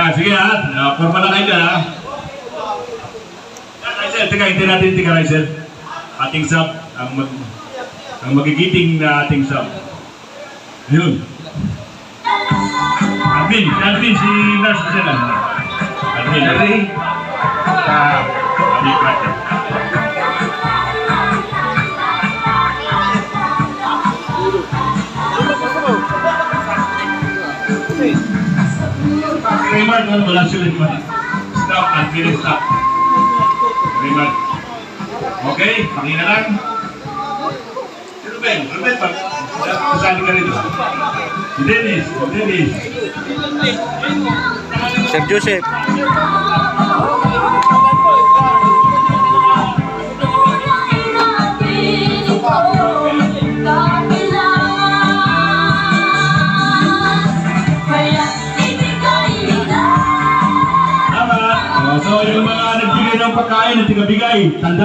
Yan, sige ha. Forma na kayo dyan ha. Yan, Rizel. Teka, hindi natin tika, Rizel. Ating sub. Ang magigiting na ating sub. Yun. Admin, si Nurse Rizal. Admin, Ray. Admin, Prate. Raymond, wala sila naman. Stop, admin, stop. Raymond. Okay, pakina lang. Ruben, kasali ka rito. Si Dennis. Sir Joseph. Tama. So yung mga nagbigay ng pagkain at tigabigay, tanda.